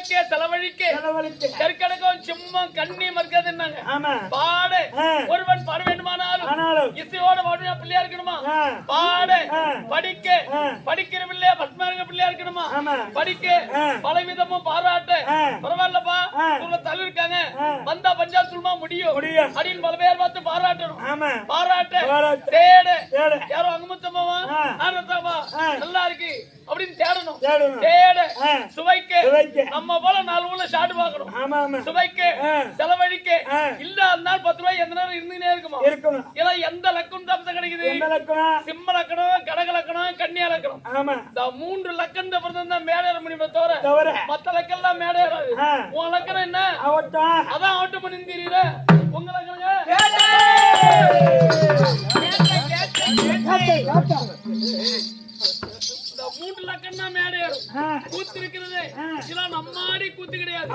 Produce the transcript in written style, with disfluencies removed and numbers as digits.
சுவைக்க செலவழிக்க கற்கடக்கம் சிம்மம் கண்ணி மறுக்காதுன்னாங்க பாடு ஒருவன் பாட வேண்டுமானாலும் இசையோட பாடு பிள்ளையா இருக்கணுமா பாடு படிக்க படிக்கிற பிள்ளையா பத்மார்க்க பிள்ளையா இருக்கணுமா படிக்க பலவிதமும் பாராட்டு பரவாயில்லப்பா உங்களை தள்ளி இருக்காங்க வந்தா பஞ்சாப் சுல்மா முடியும் அப்படின்னு பல பேர் பார்த்து பாராட்டணும் பாராட்டு தேடு யாரோ அங்கமுத்தம்மாவா நல்லா இருக்கு அப்படின்னு தேடணும் தேடு சுவைக்க நம்ம போல 4 ஊர்ல ஷாட் பாக்கணும் சுவைக்க செலவழிக்க இல்ல இருந்தாலும் 10 ரூபாய் எந்த நேரம் இருந்துனே இருக்குமா ஏன்னா எந்த லக்கம் தம்சம் கிடைக்குது சிம்ம லக்கணம் கடக லக்கணம் கன்னியா லக்கணம் இந்த 3 லக்கணம் அப்புறம் தான் மேடேற முடியுமே தவிர மத்த லக்கம் எல்லாம் மேடேறாது உன் லக்கணம் என்ன அதான் ஆட்டம் பண்ணி தெரியல உங்க லக்கணங்க மூன்று லக்கம் தான் மேடை கூத்து இருக்கிறது நம்மாடி கூத்து கிடையாது.